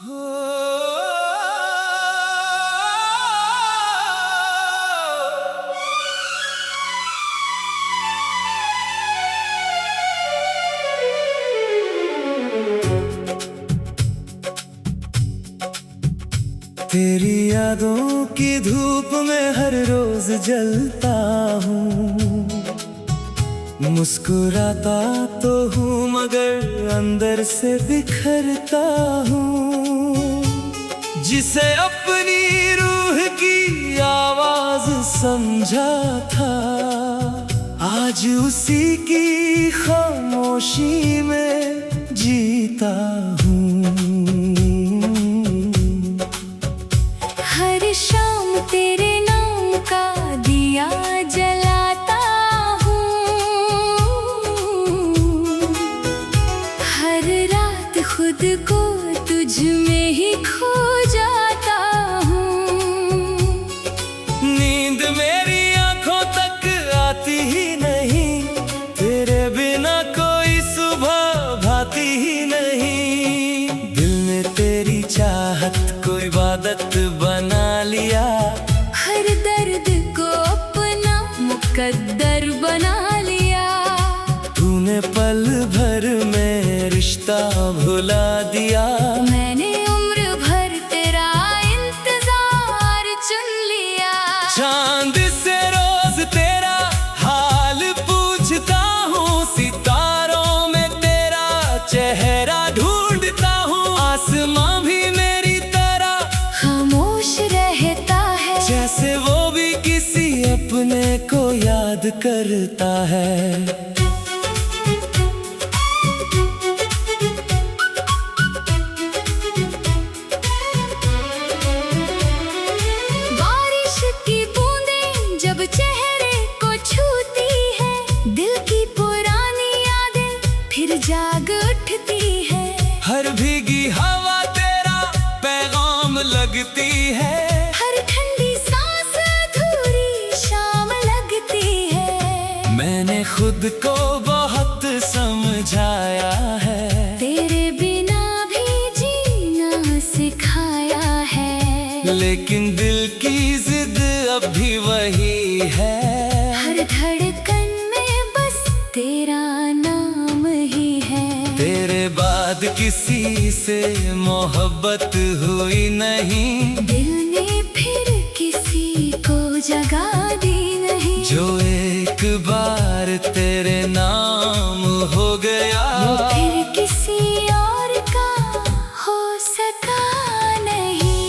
तेरी यादों की धूप में हर रोज जलता हूँ। मुस्कुराता तो हूँ मगर अंदर से बिखरता हूँ। जिसे अपनी रूह की आवाज समझा था, आज उसी की खामोशी में जीता हूँ। हर शाम तेरे नाम का दिया जलाता हूँ। हर रात खुद को तुझ में ही खो जाता हूँ। नींद मेरी आंखों तक आती ही नहीं, तेरे बिना कोई सुबह भाती ही नहीं। दिल ने तेरी चाहत को इबादत बना लिया, हर दर्द को अपना मुकद्दर बना लिया। तूने पल भर में रिश्ता भुला दिया। मैंने उम्र भर तेरा इंतजार चुन लिया। चांद से रोज तेरा हाल पूछता हूँ, सितारों में तेरा चेहरा ढूंढता हूँ। आसमां भी मेरी तरह खामोश रहता है, जैसे वो भी किसी अपने को याद करता है। बारिश की बूंदें जब चेहरे को छूती है, दिल की पुरानी यादें फिर जाग उठती है। हर भीगी हवा तेरा पैगाम लगती है, हर ठंडी सांस अधूरी शाम लगती है। मैंने खुद को बहुत समझाया है, तेरे बिना भी जीना सिखाया है। लेकिन दिल की जिद अब भी वही है। हर धड़कन में बस तेरा नाम ही है। तेरे बाद किसी से मोहब्बत हुई नहीं, दिल ने फिर किसी को जगह दी नहीं। जो एक बार तेरे नाम हो गया, वो फिर किसी और का हो सका नहीं।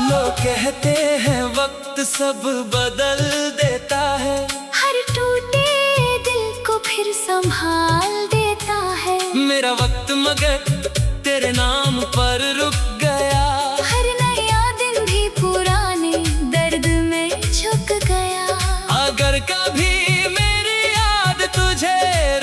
लोग कहते हैं वक्त सब बदल देता है, हर टूटे दिल को फिर संभाल देता है। मेरा वक्त मगर तेरे नाम पर रुक गया। हर नया दिन भी पुराने दर्द में झुक गया। अगर कभी मेरी याद तुझे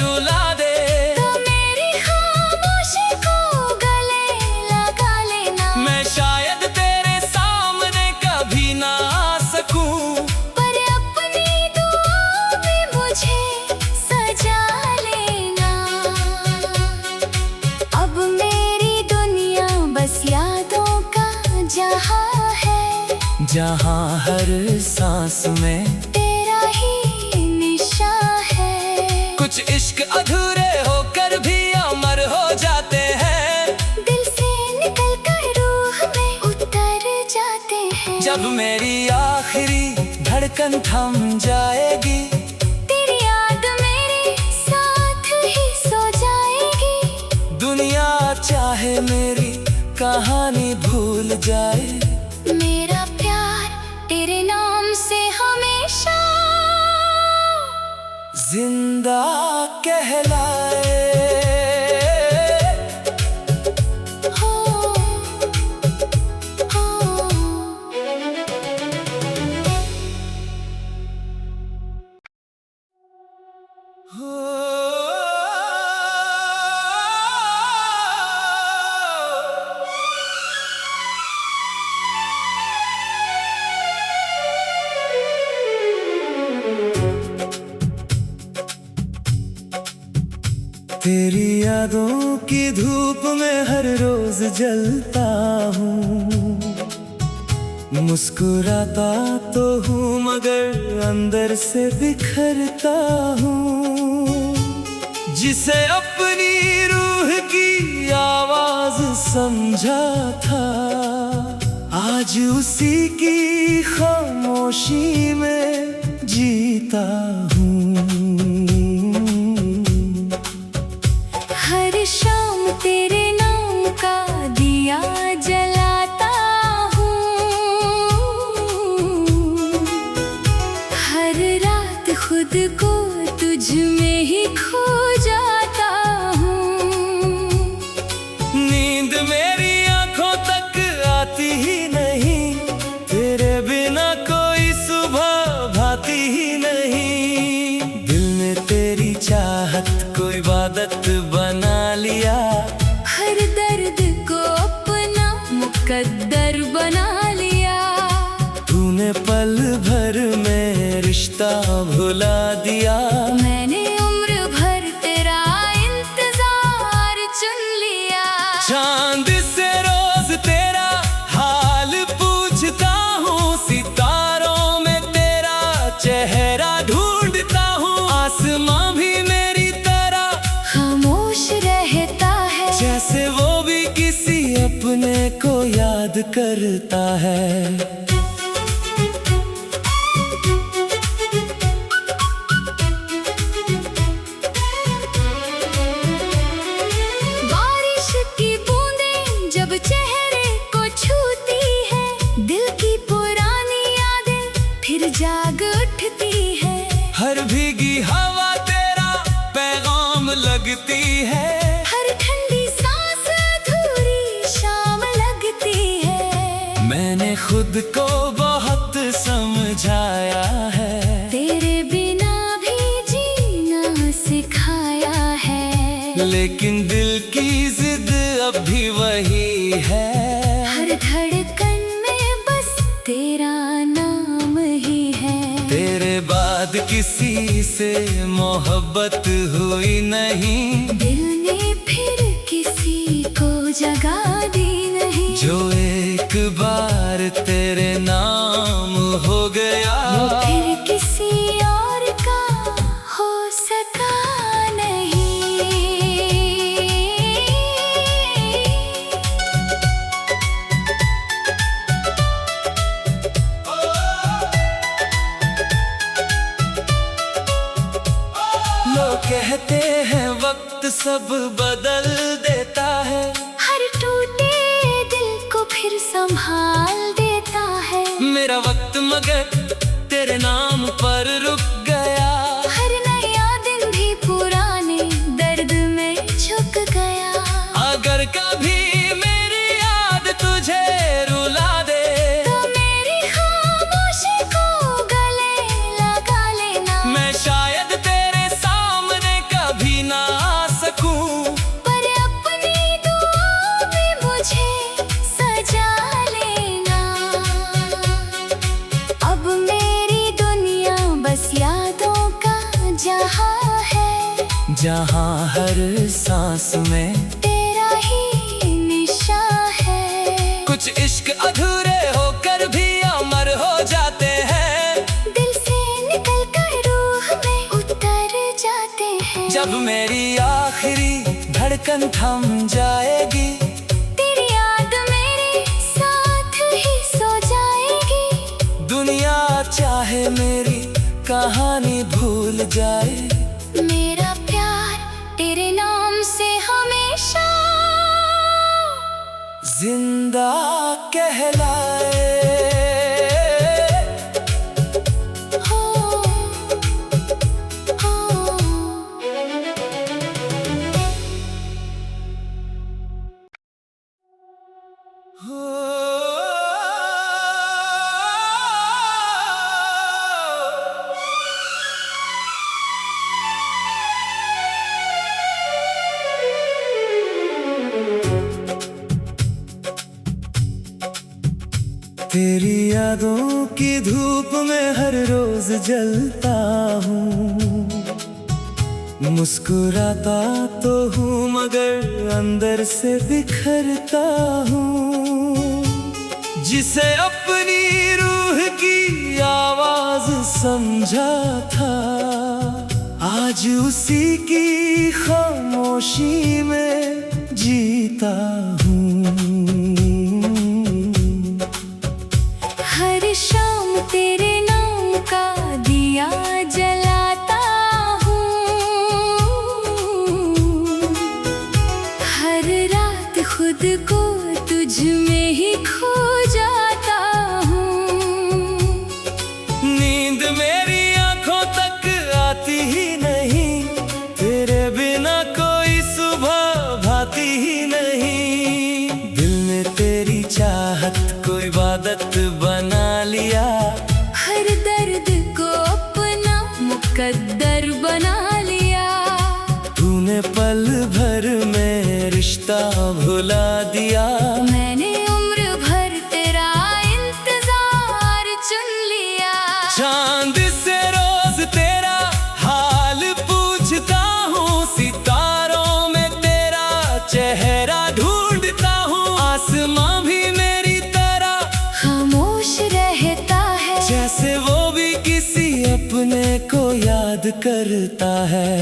रुला दे, तो मेरी खामोशी को गले लगा लेना। मैं शायद तेरे सामने कभी ना आ सकूं, पर अपनी दुआओं में मुझे सजा लेना। अब मेरी दुनिया बस यादों का जहां है, जहां हर सांस में तेरा ही निशान है। कुछ इश्क अधूरे होकर भी अमर हो जाते हैं, दिल से निकल कर रूह में उतर जाते हैं। जब मेरी आखिरी धड़कन थम जाएगी, तेरी याद मेरे साथ ही सो जाएगी। दुनिया चाहे मेरी कहानी भूल जाए, मेरा प्यार तेरे नाम से हमेशा जिंदा कहलाए। हो, हो। तेरी यादों की धूप में हर रोज जलता हूँ। मुस्कुराता तो हूँ मगर अंदर से बिखरता हूँ। जिसे अपनी रूह की आवाज समझा था, आज उसी की खामोशी में जीता हूँ। हर शाम तेरे नाम का दिया जलाता हूँ। हर रात खुद को तुझ में ही खो जाता हूँ। नींद मेरी आंखों तक आती ही नहीं, तेरे बिना कोई सुबह भाती ही नहीं। दिल ने तेरी चाहत को इबादत बना लिया, हर दर्द को अपना मुकद्दर बना लिया। तूने पल भर में रिश्ता भुला दिया। मैंने उम्र भर तेरा इंतजार चुन लिया। चांद से रोज तेरा हाल पूछता हूँ, सितारों में तेरा चेहरा ढूंढता हूँ। आसमां भी मेरी तरह खामोश रहता है, जैसे वो भी किसी अपने को याद करता है। बारिश की बूंदें जब चेहरे को छूती है, दिल की पुरानी यादें फिर जाग उठती है। हर भीगी हवा तेरा पैगाम लगती है, हर ठंडी सांस अधूरी शाम लगती है। मैंने खुद को बहुत समझाया है, तेरे बिना भी जीना सिखाया है। लेकिन दिल की जिद अब भी वही है। हर धड़कन में बस तेरा नाम ही है। तेरे बाद किसी से मोहब्बत हुई नहीं, दिल ने फिर किसी को जगह दी नहीं। जो एक बार तेरे नाम हो गया, वो फिर किसी और का हो सका नहीं। लोग कहते हैं वक्त सब बदल देता है, हर टूटे दिल को फिर संभाल देता है। मेरा वक्त मगर तेरे नाम पर रुक गया। हर नया दिन भी पुराने दर्द में झुक गया। अगर कभी मेरी याद तुझे रुला दे, तो मेरी खामोशी को गले लगा लेना। मैं शायद तेरे सामने कभी ना आ सकूं, पर अपनी दुआओं में मुझे सजा लेना। अब मेरी दुनिया बस यादों का जहां है, जहां हर सांस में तेरा ही निशान है। कुछ इश्क अधूरे होकर भी अमर हो जाते हैं, दिल से निकल कर रूह में उतर जाते हैं। जब मेरी आखिरी धड़कन थम जाएगी, तेरी याद मेरे साथ ही सो जाएगी। दुनिया चाहे मेरी कहानी भूल जाए, मेरा प्यार तेरे नाम से हमेशा जिंदा कहलाए। हो, हो। तेरी यादों की धूप में हर रोज जलता हूँ। मुस्कुराता तो हूँ मगर अंदर से बिखरता हूँ। जिसे अपनी रूह की आवाज समझा था, आज उसी की खामोशी में जीता हूँ। हर शाम तेरे नाम का दिया जलाता हूँ, हर रात खुद को तुझ में ही खो जाता हूँ। नींद मेरी आंखों तक आती ही नहीं, तेरे बिना कोई सुबह भाती ही नहीं। दिल ने तेरी चाहत को इबादत बना लिया, हर दर्द को अपना मुकद्दर बना लिया। तूने पल भर में रिश्ता भुला दिया, मैंने उम्र भर तेरा इंतजार चुन लिया। चांद से रोज तेरा हाल पूछता हूँ, सितारों में तेरा चेहरा ढूंढता हूँ। आसमां भी मेरी तरह खामोश रहता है, जैसे वो भी किसी अपने को याद करता है।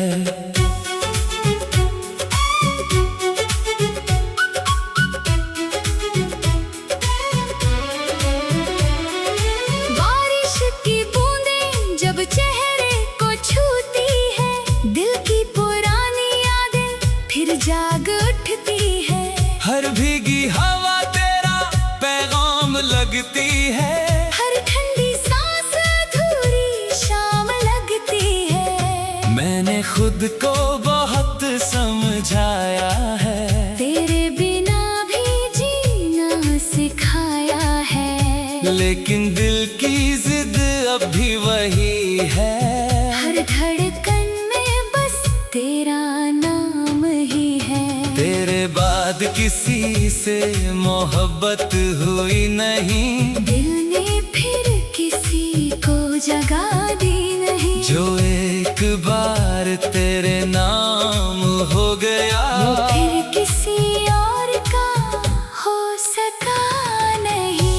बारिश की बूंदें जब चेहरे को छूती है, दिल की पुरानी यादें फिर जाग उठती है। हर भीगी हवा तेरा पैगाम लगती है, हर ठंडी सांस अधूरी शाम लगती है। मैंने खुद को बहुत समझाया है, तेरे बिना भी जीना सिखाया है। लेकिन दिल की जिद अब भी वही है। हर धड़कन में बस तेरा नाम ही है। तेरे बाद किसी से मोहब्बत हुई नहीं, दिल ने फिर किसी को जगा दी नहीं। जो एक बार तेरे नाम हो गया, वो फिर किसी और का हो सका नहीं।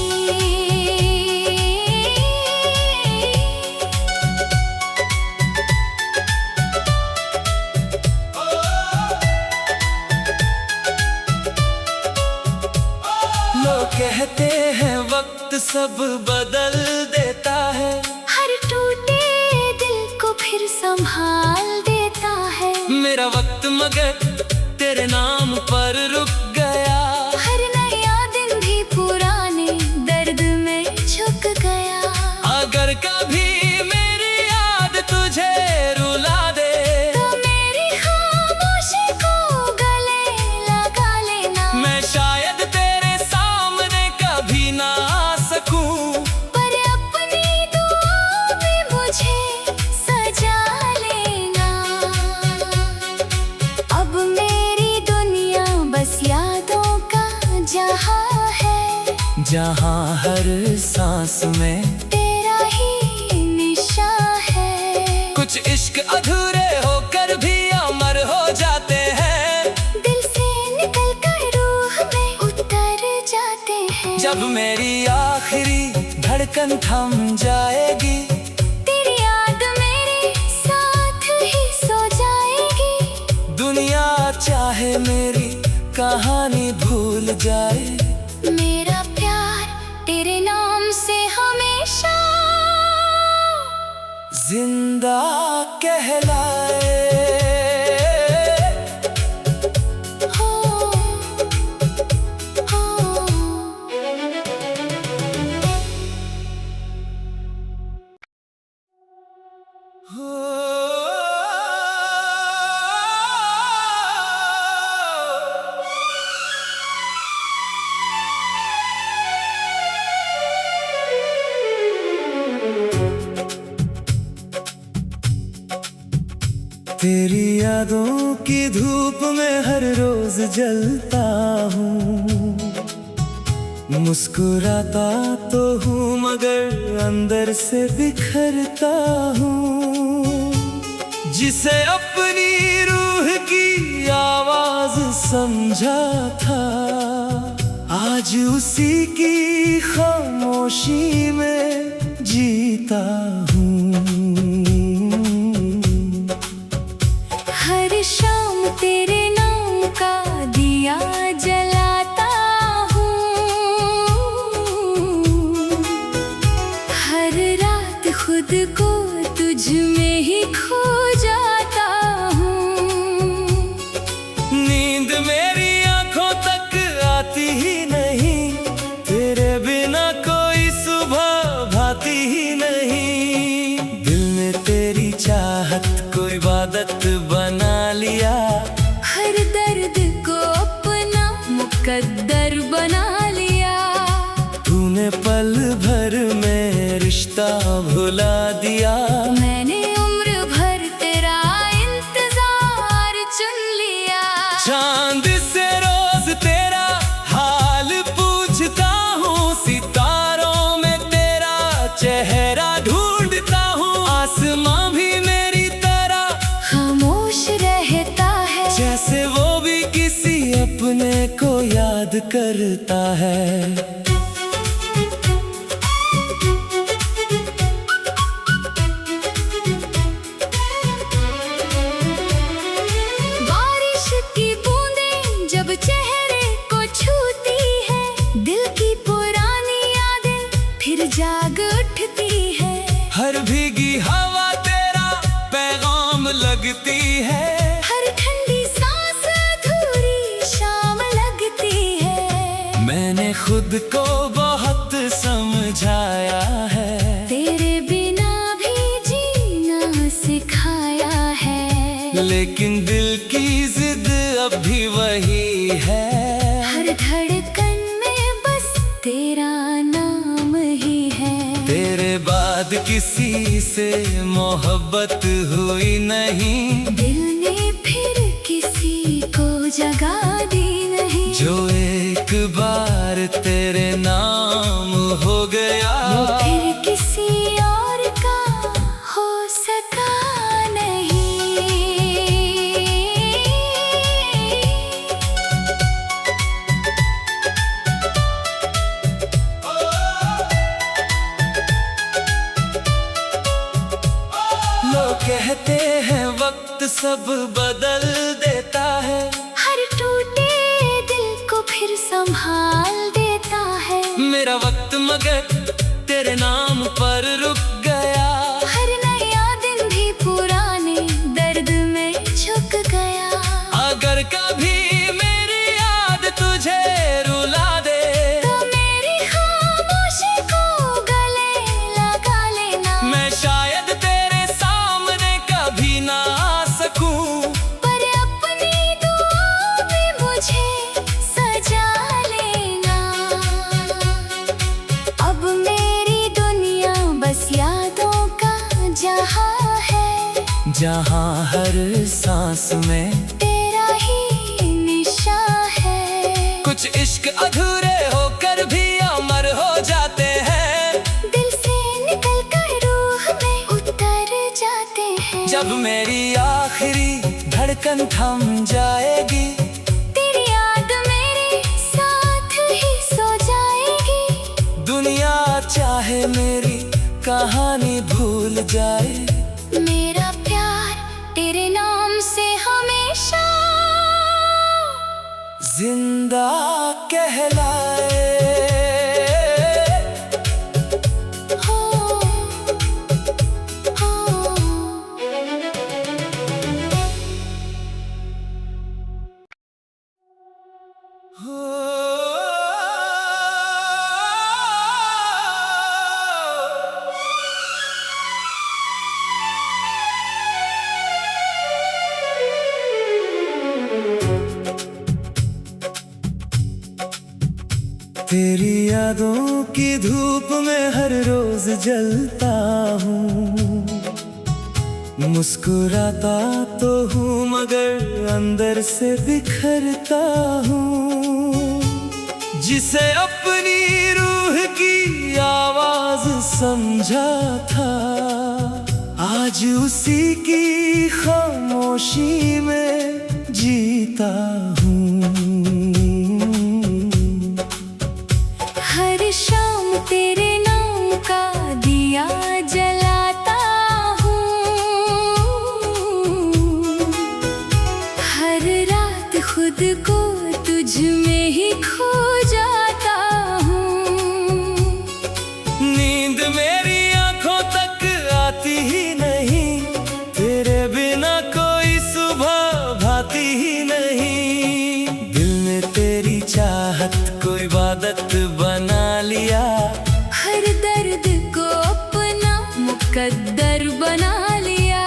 लोग कहते हैं वक्त सब बदल देता है, हर टूटे दिल को फिर संभाल देता है। मेरा वक्त मगर तेरे नाम पर रुक गया। हर नया दिन भी पुराने दर्द में झुक गया। अगर कभी मेरी याद तुझे रुला दे, तो मेरी खामोशी को गले लगा लेना। मैं शायद तेरे सामने कभी ना आ सकूं, पर अपनी दुआओं में मुझे सजा लेना। अब मेरी दुनिया बस यादों का जहां है, जहां हर सांस में तेरा ही निशान है। कुछ इश्क अधूरे होकर भी अमर हो जाते हैं, दिल से निकल कर रूह में उतर जाते हैं। जब मेरी आखिरी धड़कन थम जाएगी, तेरी याद मेरे साथ ही सो जाएगी। दुनिया चाहे मेरी कहानी भूल जाए, मेरा प्यार तेरे नाम से हमेशा जिंदा कहलाए। हो, हो। तेरी यादों की धूप में हर रोज जलता हूँ, मुस्कुराता तो हूँ मगर अंदर से बिखरता हूँ। जिसे अपनी रूह की आवाज समझा था, आज उसी की खामोशी में जीता हूँ। हर शाम तेरे नाम का दिया जलाता हूँ, हर रात खुद को तुझ में ही खो जाता हूँ। नींद मेरी आंखों तक आती ही नहीं, तेरे बिना कोई सुबह भाती ही नहीं। दिल ने तेरी चाहत को इबादत बना लिया, हर दर्द को अपना मुकद्दर बना लिया। तूने पल भर में रिश्ता भुला दिया, मैंने उम्र भर तेरा इंतजार चुन लिया। चांद से रोज तेरा हाल पूछता हूँ, सितारों में तेरा चेहरा ढूंढता हूँ। आसमां भी मेरी तरह खामोश रहता है, जैसे वो भी किसी अपने को याद करता है। बारिश की बूंदें जब चेहरे को छूती है, दिल की पुरानी यादें फिर जाग उठती है। हर भीगी हवा तेरा पैगाम लगती है, हर ठंडी सांस अधूरी शाम लगती है। मैंने खुद को बहुत समझाया है, तेरे बिना भी जीना सिखाया है। लेकिन दिल की जिद अब भी वही है। हर धड़कन में बस तेरा नाम ही है। तेरे बाद किसी से मोहब्बत हुई नहीं, दिल ने फिर किसी को जगा दी नहीं। जो एक बार तेरे नाम हो गया, वो फिर किसी और का हो सका नहीं। लोग कहते हैं वक्त सब बदल देता है, हर टूटे दिल को फिर संभाल देता है। मेरा वक्त मगर तेरे नाम पर रुक गया। हर नया दिन भी पुराने दर्द में झुक गया। अगर कभी मेरी याद तुझे रुला दे, तो मेरी खामोशी को गले लगा लेना। मैं शायद तेरे सामने कभी ना आ सकूं, पर अपनी दुआओं में मुझे सजा लेना। अब मेरी दुनिया बस यादों का जहां है, जहां हर सांस में तेरा ही निशान है। कुछ इश्क अधूरे होकर भी अमर हो जाते हैं, दिल से निकल कर रूह में उतर जाते हैं। जब मेरी आखिरी धड़कन थम जाएगी, तेरी याद मेरे साथ ही सो जाएगी। दुनिया चाहे मेरी कहानी भूल जाए, मेरा प्यार तेरे नाम से हमेशा जिंदा कहलाए। हो, हो। तेरी यादों की धूप में हर रोज जलता हूँ, मुस्कुराता तो हूँ मगर अंदर से बिखरता हूँ। जिसे अपनी रूह की आवाज समझा था, आज उसी की खामोशी में जीता हूँ। हर शाम तेरे नाम का दिया जलाता हूँ। हर रात खुद को तुझ में ही खो जाता हूँ। नींद मेरी आंखों तक आती ही नहीं, तेरे बिना कोई सुबह भाती ही नहीं। दिल ने तेरी चाहत को इबादत बना लिया, हर दर्द को अपना मुकद्दर बना लिया।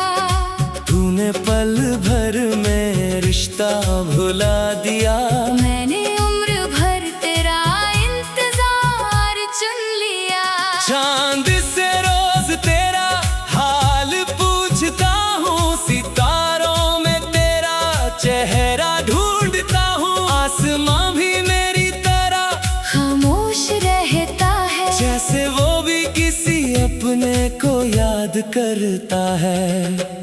तूने पल भर में रिश्ता भुला दिया, मैंने उम्र भर तेरा इंतजार चुन लिया। चांद से रोज तेरा हाल पूछता हूँ, सितारों में तेरा चेहरा ढूंढता हूँ। आसमां भी मेरी तरह खामोश रहता है, जैसे वो भी किसी अपने को याद करता है।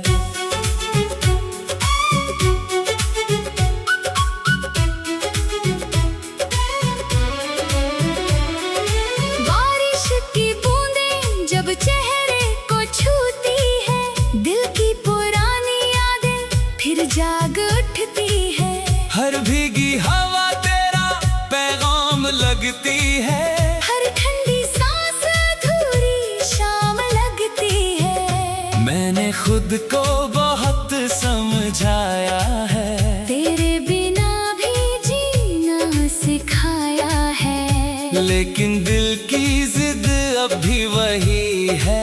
बारिश की बूंदें जब चेहरे को छूती है, दिल की पुरानी यादें फिर जाग उठती है। हर भीगी हवा तेरा पैगाम लगती है, हर ठंडी सांस अधूरी शाम लगती है। मैंने खुद को बहुत समझाया है, तेरे बिना भी जीना सिखाया है। लेकिन दिल की जिद अब भी वही है।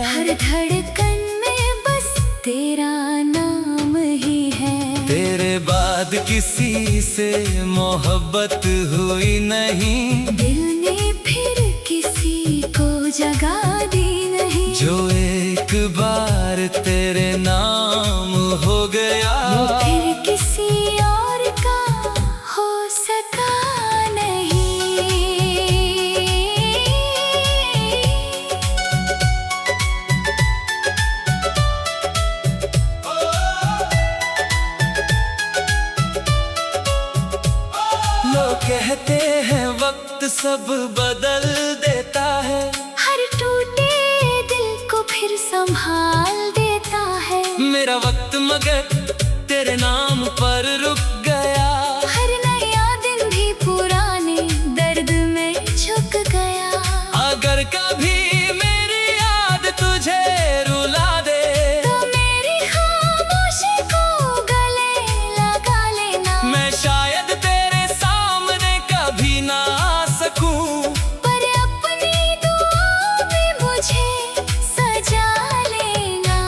हर धड़कन में बस तेरा नाम ही है। तेरे बाद किसी से मोहब्बत हुई नहीं, दिल ने फिर किसी को जगा दी नहीं। जो एक बार तेरे नाम हो गया, वो फिर किसी और का हो सका नहीं। लोग कहते हैं वक्त सब बदल देता है, हर टूटे दिल को फिर संभाल देता है। मेरा वक्त मगर तेरे नाम पर रुक गया। हर नया दिन भी पुराने दर्द में झुक गया। अगर कभी मेरी याद तुझे रुला दे, तो मेरी खामोशी को गले लगा लेना। मैं शायद तेरे सामने कभी ना आ सकूं, पर अपनी दुआ में मुझे सजा लेना।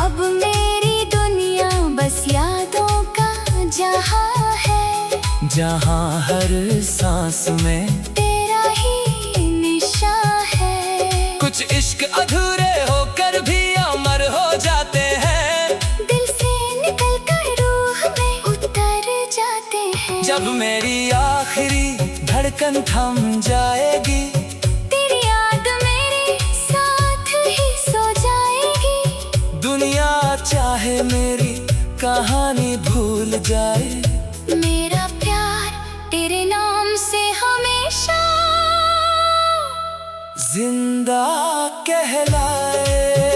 अब मेरी दुनिया बस यादों का जहां है, जहां हर सांस में तेरा ही निशान है। कुछ इश्क अधूरे होकर भी अमर हो जाते हैं, दिल से निकल कर रूह में उतर जाते हैं। जब मेरी आखिरी धड़कन थम जाएगी, तेरी याद मेरे साथ ही सो जाएगी। दुनिया चाहे मेरी कहानी भूल जाए, मेरा प्यार तेरे नाम से हमेशा जिंदा कहलाए।